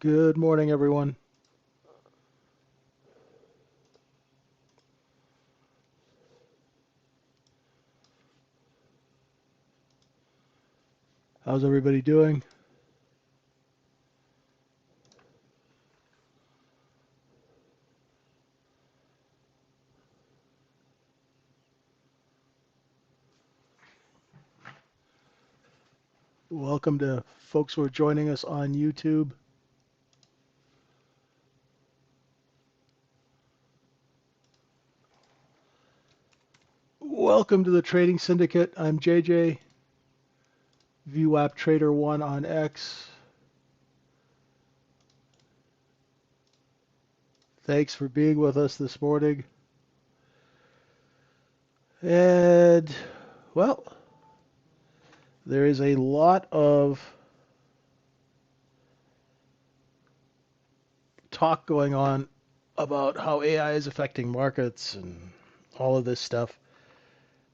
Good morning, everyone. How's everybody doing? Welcome to folks who are joining us on YouTube. Welcome to the Trading Syndicate. I'm JJ, vwaptrader1 on X. Thanks for being with us this morning. And, well, there is a lot of talk going on about how AI is affecting markets and all of this stuff.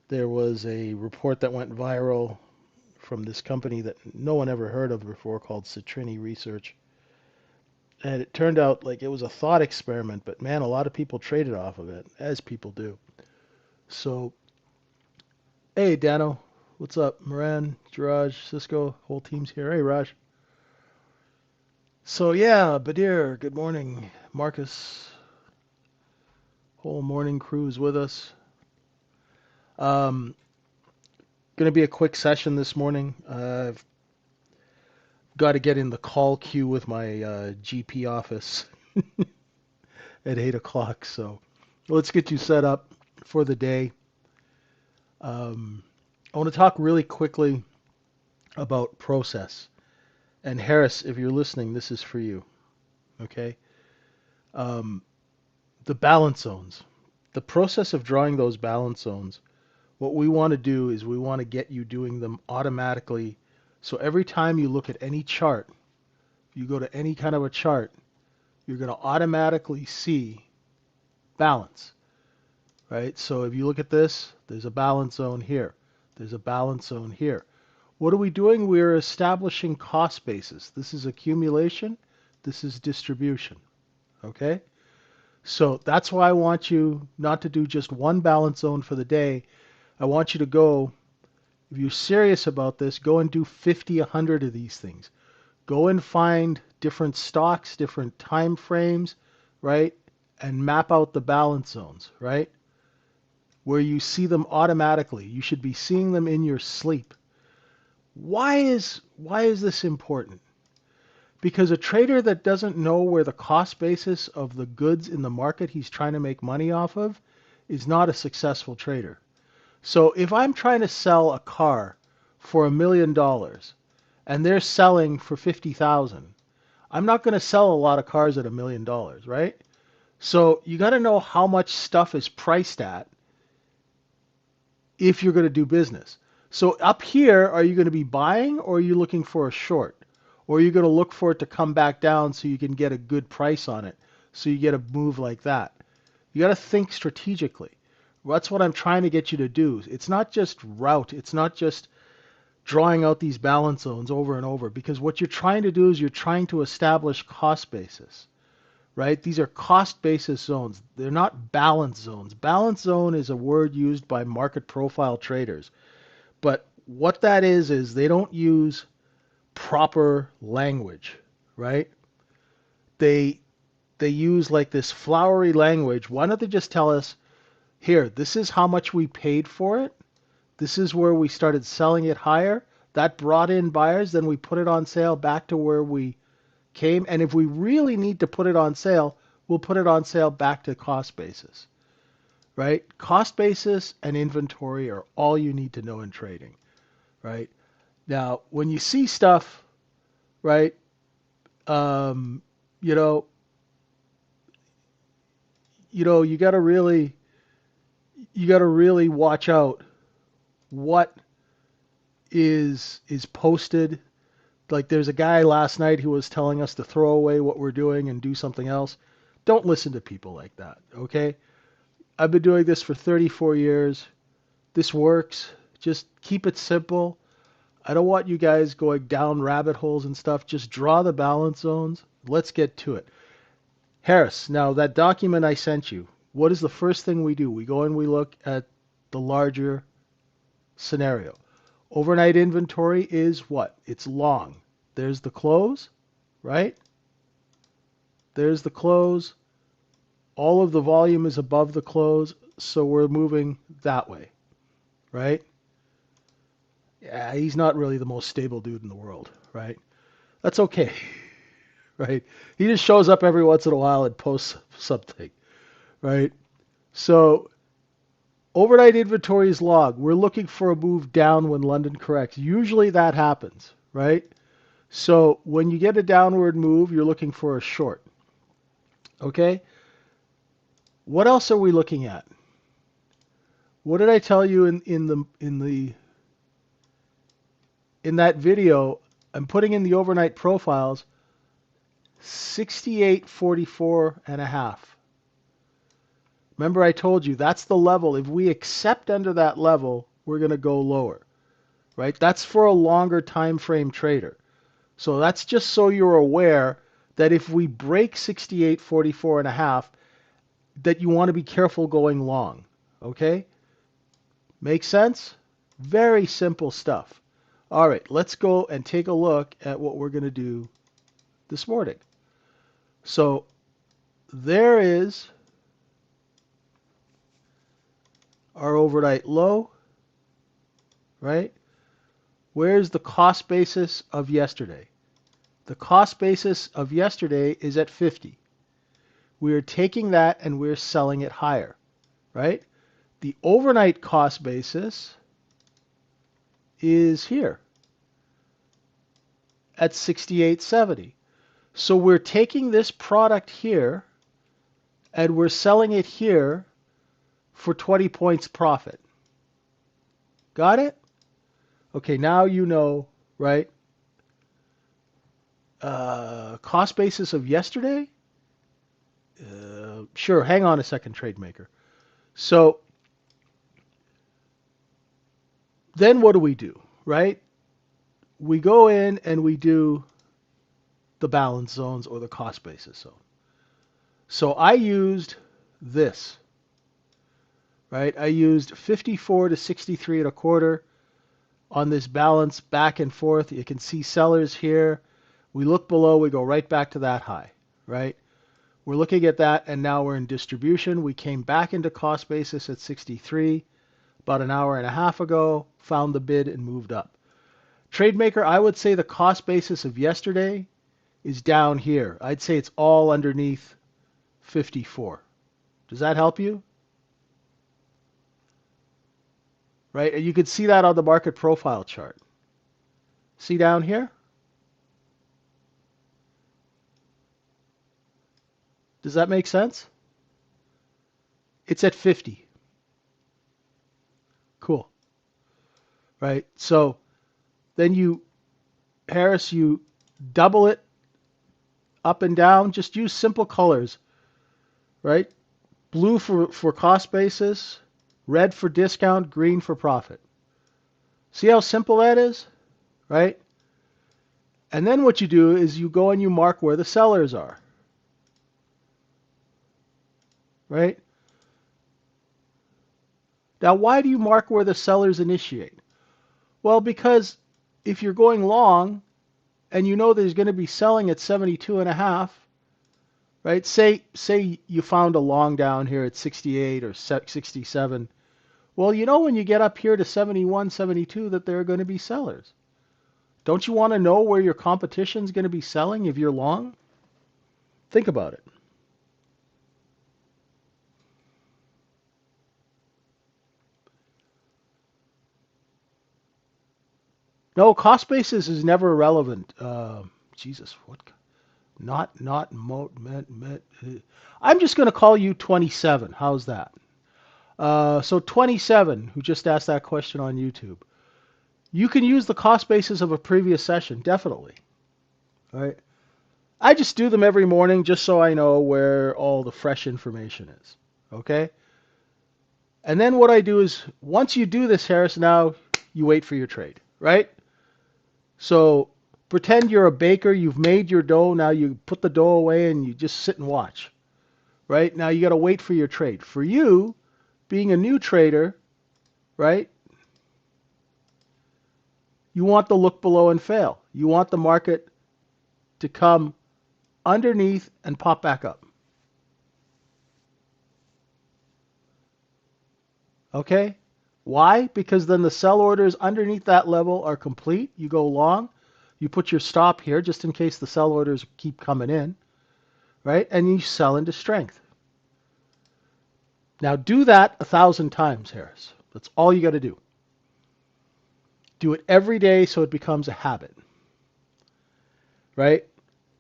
There was a report that went viral from this company that no one ever heard of before called Citrini Research. And it turned out like it was a thought experiment, but man, a lot of people traded off of it, as people do. So, hey, Dano, what's up? Moran, Jiraj, Cisco, whole team's here. Hey, Raj. So, yeah, Badir, good morning. Marcus, whole morning crew is with us. Going to be a quick session this morning. I've got to get in the call queue with my GP office at 8 o'clock. So let's get you set up for the day. I want to talk really quickly about process. And Harris, if you're listening, this is for you. Okay? Um, the balance zones. The process of drawing those balance zones, what we want to do is we want to get you doing them automatically. So every time you look at any chart, you go to any kind of a chart, you're going to automatically see balance, right? So if you look at this, there's a balance zone here. There's a balance zone here. What are we doing? We're establishing cost basis. This is accumulation. This is distribution. Okay? So that's why I want you not to do just one balance zone for the day. I want you to go, if you're serious about this, go and do 50, 100 of these things. Go and find different stocks, different time frames, right? And map out the balance zones, right? Where you see them automatically. You should be seeing them in your sleep. Why is this important? Because a trader that doesn't know where the cost basis of the goods in the market he's trying to make money off of is not a successful trader. So if I'm trying to sell a car for $1 million and they're selling for 50,000, I'm not going to sell a lot of cars at $1 million, right? So you got to know how much stuff is priced at if you're going to do business. So up here, are you going to be buying or are you looking for a short? Or are you going to look for it to come back down so you can get a good price on it? So you get a move like that. You got to think strategically. That's what I'm trying to get you to do. It's not just route. It's not just drawing out these balance zones over and over. Because what you're trying to do is you're trying to establish cost basis, right? These are cost basis zones. They're not balance zones. Balance zone is a word used by market profile traders. But what that is they don't use proper language, right? They they use like this flowery language. Why don't they just tell us, here, this is how much we paid for it. This is where we started selling it higher. That brought in buyers. Then we put it on sale back to where we came. And if we really need to put it on sale, we'll put it on sale back to cost basis, right? Cost basis and inventory are all you need to know in trading, right? Now, when you see stuff, right, um, you know, you got to really watch out what is posted. Like there's a guy last night who was telling us to throw away what we're doing and do something else. Don't listen to people like that, okay? I've been doing this for 34 years. This works. Just keep it simple. I don't want you guys going down rabbit holes and stuff. Just draw the balance zones. Let's get to it. Harris, now that document I sent you, what is the first thing we do? We go and we look at the larger scenario. Overnight inventory is what? It's long. There's the close, right? There's the close. All of the volume is above the close, so we're moving that way, right? Yeah, he's not really the most stable dude in the world, right? That's okay, right? He just shows up every once in a while and posts something, right? So overnight inventory is log. We're looking for a move down when London corrects. Usually that happens, right? So when you get a downward move, you're looking for a short. Okay? What else are we looking at? What did I tell you in that video? I'm putting in the overnight profiles 68.44 and a half. Remember I told you that's the level. If we accept under that level, we're going to go lower, right? That's for a longer time frame trader. So that's just so you're aware that if we break 68.44 and a half, that you want to be careful going long, okay? Make sense? Very simple stuff. All right, let's go and take a look at what we're going to do this morning. So there is our overnight low, right? Where's the cost basis of yesterday? The cost basis of yesterday is at 50. We are taking that and we're selling it higher, right? The overnight cost basis is here at 68.70. So we're taking this product here and we're selling it here for 20 points profit. Got it? Okay, now you know, right? Cost basis of yesterday? Sure, hang on a second, trade maker. So then what do, right? We go in and we do the balance zones or the cost basis zone. So I used this, right? I used 54 to 63 and a quarter on this balance back and forth. You can see sellers here. We look below, we go right back to that high, right? We're looking at that, and now we're in distribution. We came back into cost basis at 63 about an hour and a half ago, found the bid and moved up. Trademaker, I would say the cost basis of yesterday is down here. I'd say it's all underneath 54. Does that help you? Right? And you can see that on the market profile chart. See down here? Does that make sense? It's at 50. Cool. Right? So then you, Harris, you double it up and down. Just use simple colors. Right? Blue for cost basis, red for discount, green for profit. See how simple that is? Right? And then what you do is you go and you mark where the sellers are. Right? Now, why do you mark where the sellers initiate? Well, because if you're going long and you know there's going to be selling at 72 and a half, right? Say you found a long down here at 68 or 67. Well, you know when you get up here to 71, 72 that there are going to be sellers. Don't you want to know where your competition's going to be selling if you're long? Think about it. No, cost basis is never relevant. Jesus, what? I'm just going to call you 27. How's that? So 27, who just asked that question on YouTube. You can use the cost basis of a previous session, definitely. All right. I just do them every morning just so I know where all the fresh information is. Okay? And then what I do is, once you do this, Harris, now you wait for your trade, right? So pretend you're a baker, you've made your dough, now you put the dough away and you just sit and watch. Right? Now you got to wait for your trade. For you, being a new trader, right? You want the look below and fail. You want the market to come underneath and pop back up. Okay? Why? Because then the sell orders underneath that level are complete. You go long. You put your stop here just in case the sell orders keep coming in, right? And you sell into strength. Now do that 1,000 times, Harris. That's all you got to do. Do it every day so it becomes a habit, right?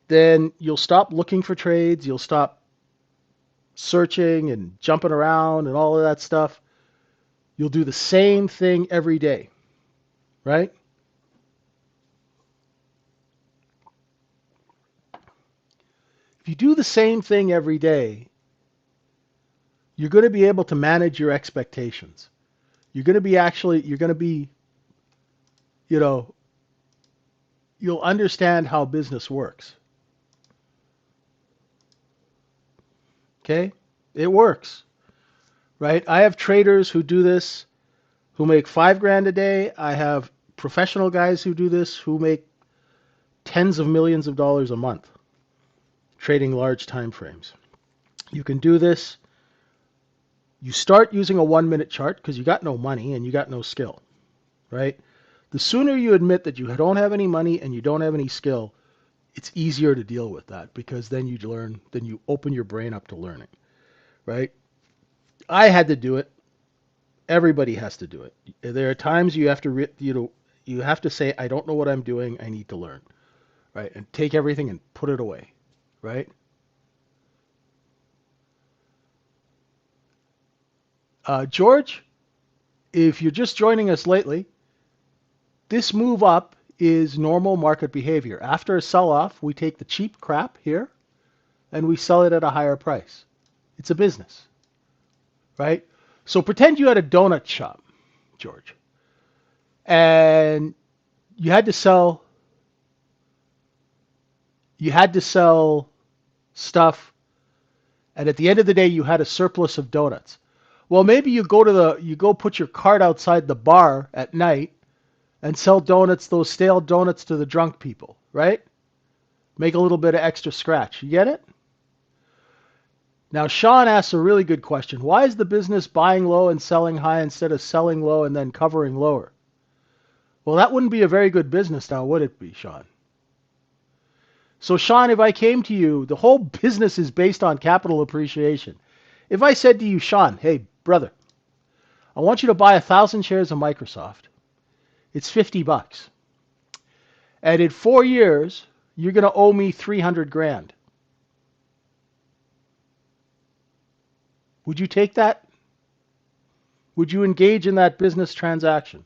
Then you'll stop looking for trades. You'll stop searching and jumping around and all of that stuff. You'll do the same thing every day, right? If you do the same thing every day, you're going to be able to manage your expectations. You're going to be, you know, you'll understand how business works. Okay? It works, right? I have traders who do this who make $5,000 a day. I have professional guys who do this who make tens of millions of dollars a month trading large time frames. You can do this. You start using a 1-minute chart because you got no money and you got no skill, right? The sooner you admit that you don't have any money and you don't have any skill, it's easier to deal with that because then you learn, then you open your brain up to learning, right? I had to do it. Everybody has to do it. There are times you have to, you have to say, I don't know what I'm doing. I need to learn, right? And take everything and put it away, right? George, if you're just joining us lately, this move up is normal market behavior. After a sell-off, we take the cheap crap here and we sell it at a higher price. It's a business, right? So pretend you had a donut shop, George, and you had to sell stuff, and at the end of the day you had a surplus of donuts. Well, maybe you go put your cart outside the bar at night and sell donuts, those stale donuts to the drunk people, right? Make a little bit of extra scratch. You get it? Now, Sean asks a really good question. Why is the business buying low and selling high instead of selling low and then covering lower? Well, that wouldn't be a very good business now, would it be, Sean? So, Sean, if I came to you, the whole business is based on capital appreciation. If I said to you, Sean, hey, brother, I want you to buy 1,000 shares of Microsoft. It's $50. And in 4 years, you're going to owe me 300 grand. Would you take that? Would you engage in that business transaction?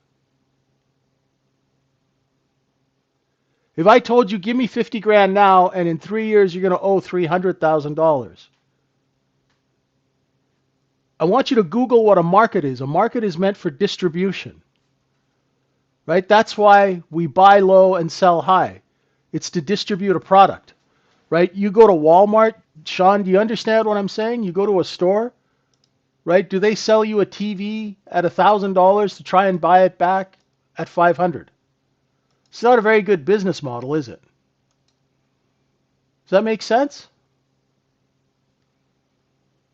If I told you, give me 50 grand now, and in 3 years you're going to owe $300,000. I want you to Google what a market is. A market is meant for distribution. Right? That's why we buy low and sell high. It's to distribute a product. Right? You go to Walmart, Sean, do you understand what I'm saying? You go to a store, right? Do they sell you a TV at $1,000 to try and buy it back at $500? It's not a very good business model, is it? Does that make sense?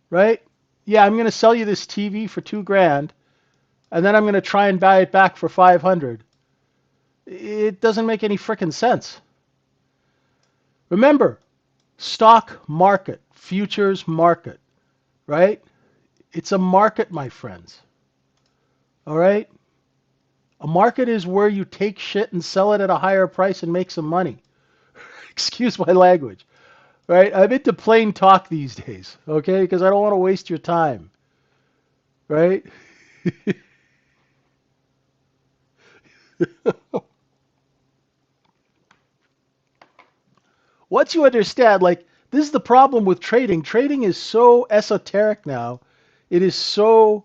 Right? Yeah, I'm going to sell you this TV for $2 grand, and then I'm going to try and buy it back for $500. It doesn't make any frickin' sense. Remember, stock market, futures market, right? It's a market, my friends. All right? A market is where you take shit and sell it at a higher price and make some money. Excuse my language. Right? I'm into plain talk these days, okay? Because I don't want to waste your time. Right? Once you understand, like, this is the problem with trading. Trading is so esoteric now. It is so,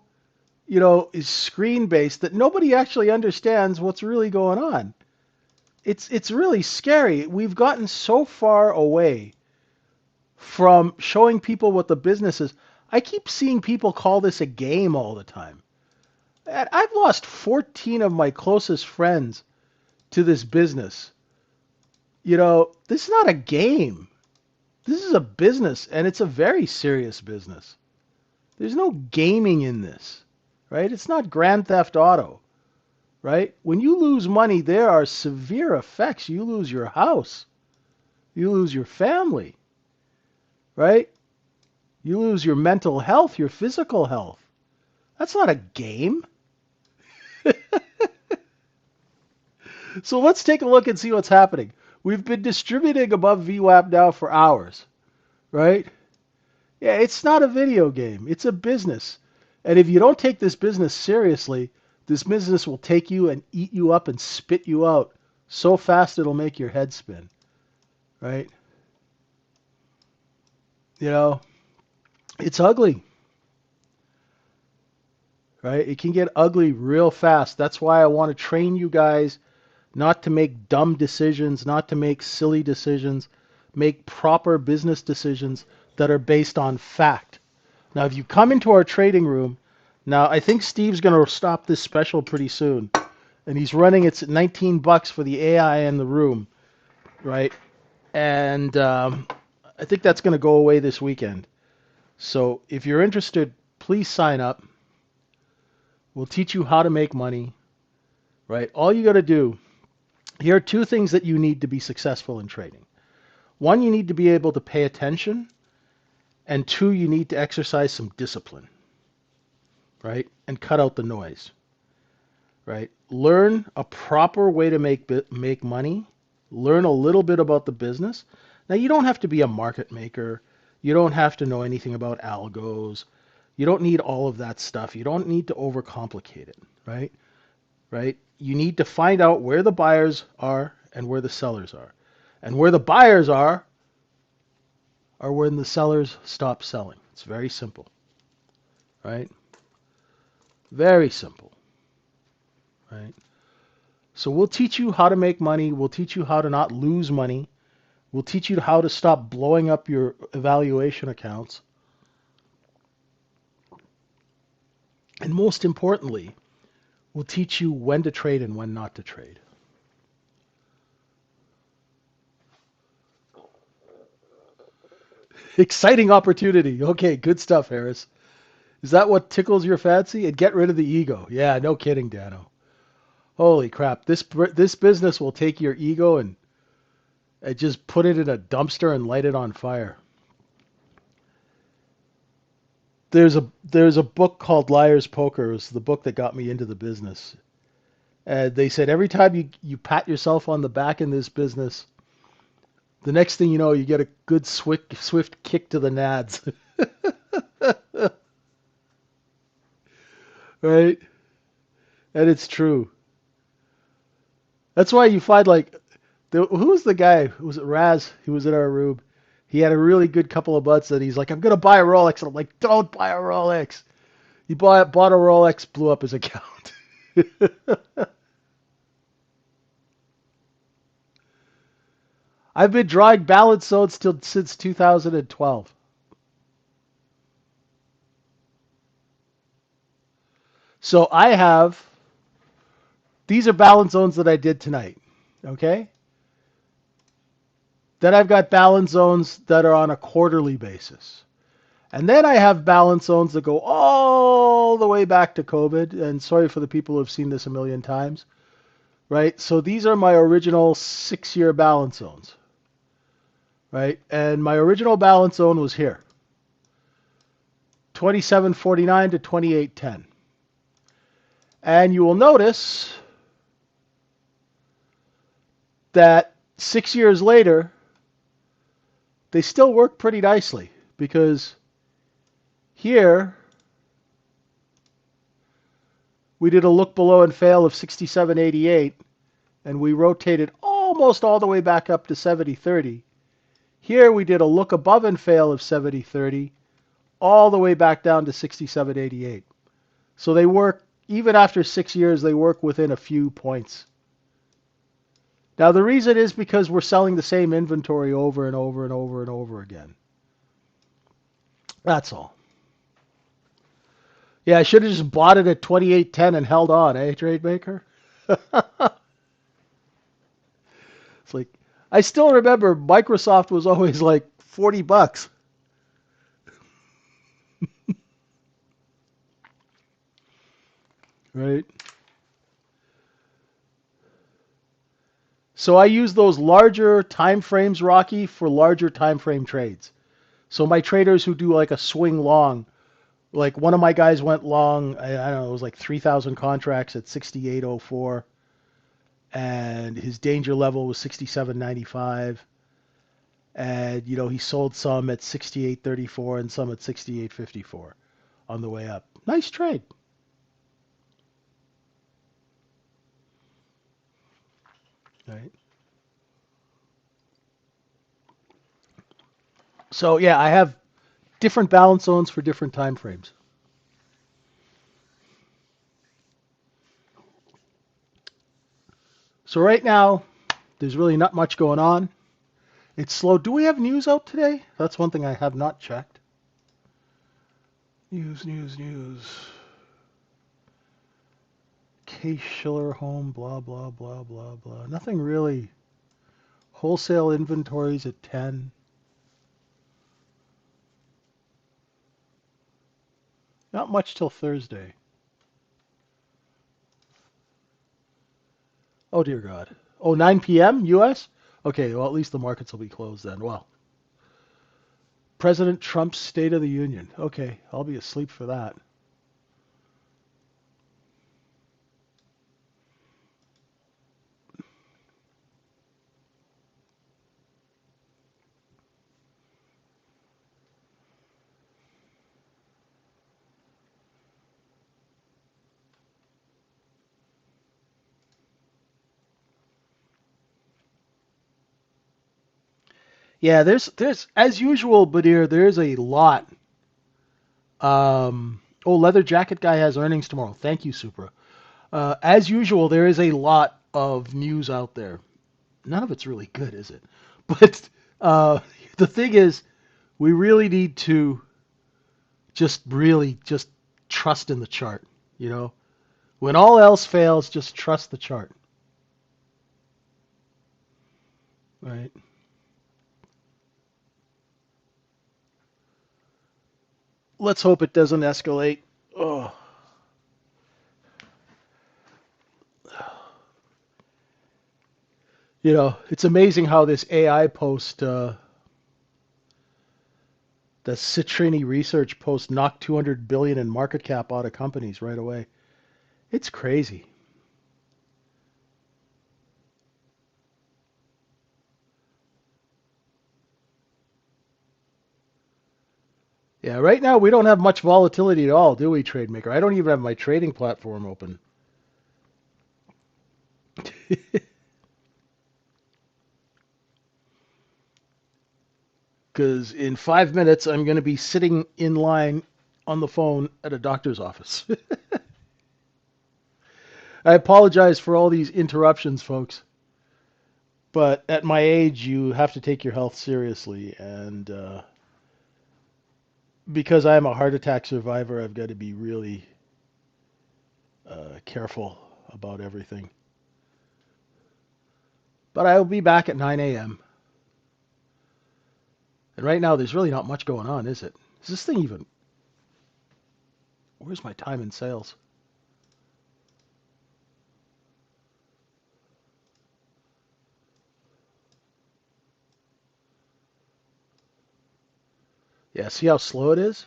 is screen-based that nobody actually understands what's really going on. It's really scary. We've gotten so far away from showing people what the business is. I keep seeing people call this a game all the time. I've lost 14 of my closest friends to this business. This is not a game. This is a business, and it's a very serious business. There's no gaming in this, right? It's not Grand Theft Auto, right? When you lose money, there are severe effects. You lose your house. You lose your family, right? You lose your mental health, your physical health. That's not a game. So let's take a look and see what's happening. We've been distributing above VWAP now for hours, right? Yeah, it's not a video game. It's a business. And if you don't take this business seriously, this business will take you and eat you up and spit you out so fast it'll make your head spin, right? It's ugly, right? It can get ugly real fast. That's why I want to train you guys not to make dumb decisions, not to make silly decisions, make proper business decisions that are based on fact. Now, if you come into our trading room, now I think Steve's going to stop this special pretty soon, and he's running it's at $19 for the AI in the room, right? And I think that's going to go away this weekend. So if you're interested, please sign up. We'll teach you how to make money, right? All you got to do, here are two things that you need to be successful in trading. One, you need to be able to pay attention, and two, you need to exercise some discipline, right? And cut out the noise, right? Learn a proper way to make money. Learn a little bit about the business. Now, you don't have to be a market maker. You don't have to know anything about algos. You don't need all of that stuff. You don't need to overcomplicate it, right? Right? You need to find out where the buyers are and where the sellers are. And where the buyers are when the sellers stop selling. It's very simple, right? Very simple, right? So we'll teach you how to make money. We'll teach you how to not lose money. We'll teach you how to stop blowing up your evaluation accounts. And most importantly, we'll teach you when to trade and when not to trade. Exciting opportunity. Okay, good stuff, Harris. Is that what tickles your fancy? And get rid of the ego. Yeah, no kidding, Dano. Holy crap. This business will take your ego and just put it in a dumpster and light it on fire. There's a book called Liar's Poker. It was the book that got me into the business. And they said every time you pat yourself on the back in this business, the next thing you know, you get a good swift kick to the nads. Right? And it's true. That's why you find who was the guy? Was it Raz? Who was in our room? He had a really good couple of months that he's like, I'm going to buy a Rolex. And I'm like, don't buy a Rolex. He bought a Rolex, blew up his account. I've been drawing balance zones since 2012. So these are balance zones that I did tonight. Okay? Then I've got balance zones that are on a quarterly basis. And then I have balance zones that go all the way back to COVID. And sorry for the people who have seen this a million times. Right? So these are my original 6-year balance zones. Right? And my original balance zone was here. 27.49 to 28.10. And you will notice that 6 years later, they still work pretty nicely because here we did a look below and fail of 67.88 and we rotated almost all the way back up to 70.30. Here we did a look above and fail of 70.30 all the way back down to 67.88. So they work, even after 6 years, they work within a few points. Now the reason is because we're selling the same inventory over and over and over and over again. That's all. Yeah, I should have just bought it at 28.10 and held on, eh, trade maker? It's like I still remember Microsoft was always like $40, right? So I use those larger time frames, Rocky, for larger time frame trades. So my traders who do like a swing long, like one of my guys went long, I don't know, it was like 3,000 contracts at 68.04, and his danger level was 67.95, and he sold some at 68.34 and some at 68.54 on the way up. Nice trade. Right. So yeah, I have different balance zones for different time frames. So right now, there's really not much going on. It's slow. Do we have news out today? That's one thing I have not checked. News, news, news. Case Schiller home, blah, blah, blah, blah, blah. Nothing really. Wholesale inventories at 10. Not much till Thursday. Oh, dear God. Oh, 9 p.m. U.S.? Okay, well, at least the markets will be closed then. Well, President Trump's State of the Union. Okay, I'll be asleep for that. Yeah, there's as usual, Badir, there's a lot. Leather jacket guy has earnings tomorrow. Thank you, Supra. As usual, there is a lot of news out there. None of it's really good, is it? But the thing is, we really need to just trust in the chart. You know, when all else fails, just trust the chart. Right? Let's hope it doesn't escalate. Oh, it's amazing how this AI post, the Citrini research post, knocked 200 billion in market cap out of companies right away. It's crazy. Yeah, right now we don't have much volatility at all, do we, TradeMaker? I don't even have my trading platform open. Because in 5 minutes I'm going to be sitting in line on the phone at a doctor's office. I apologize for all these interruptions, folks. But at my age, you have to take your health seriously. And because I'm a heart attack survivor, I've got to be really careful about everything. But I will be back at 9 a.m. And right now, there's really not much going on, is it? Is this thing even... Where's my time in sales? Yeah, see how slow it is?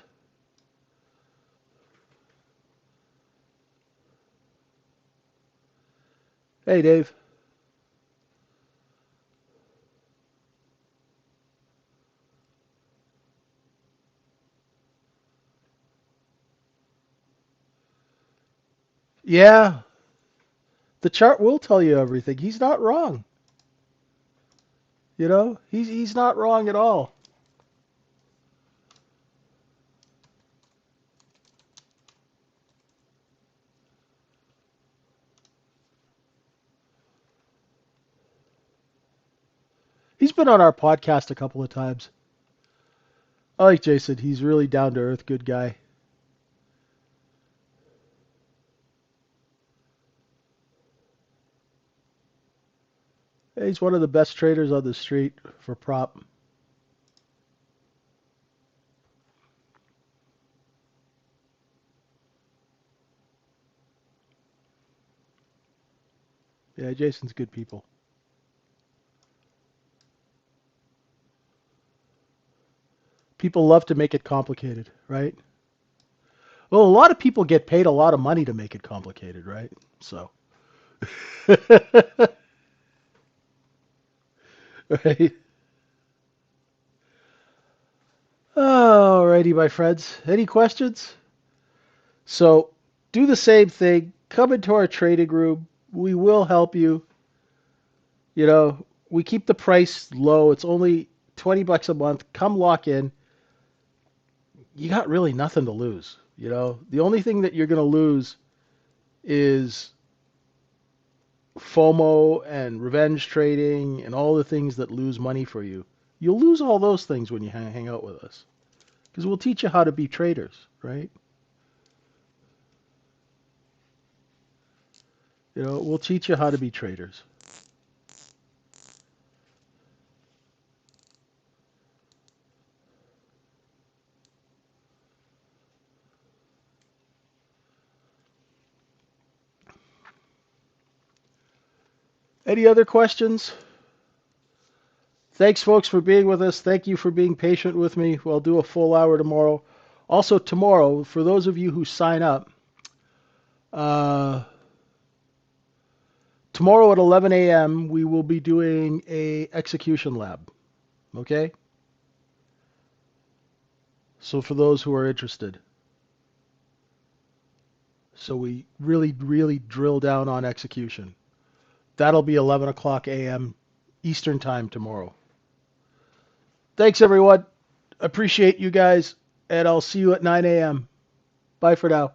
Hey, Dave. Yeah, the chart will tell you everything. He's not wrong. He's not wrong at all. He's been on our podcast a couple of times. I like Jason. He's really down to earth, good guy. He's one of the best traders on the street for prop. Yeah, Jason's good people. People love to make it complicated, right? Well, a lot of people get paid a lot of money to make it complicated, right? So, right? Alrighty, my friends. Any questions? So, do the same thing. Come into our trading room. We will help you. You know, we keep the price low. It's only $20 a month. Come lock in. You got really nothing to lose. You know, the only thing that you're going to lose is FOMO and revenge trading and all the things that lose money for you. You'll lose all those things when you hang out with us because we'll teach you how to be traders, right? You know, we'll teach you how to be traders. Any other questions? Thanks, folks, for being with us. Thank you for being patient with me. We'll do a full hour tomorrow. Also, tomorrow, for those of you who sign up, uh, tomorrow at 11 a.m., we will be doing a execution lab. Okay? So for those who are interested. So we really, really drill down on execution. That'll be 11 o'clock a.m. Eastern Time tomorrow. Thanks, everyone. Appreciate you guys, and I'll see you at 9 a.m. Bye for now.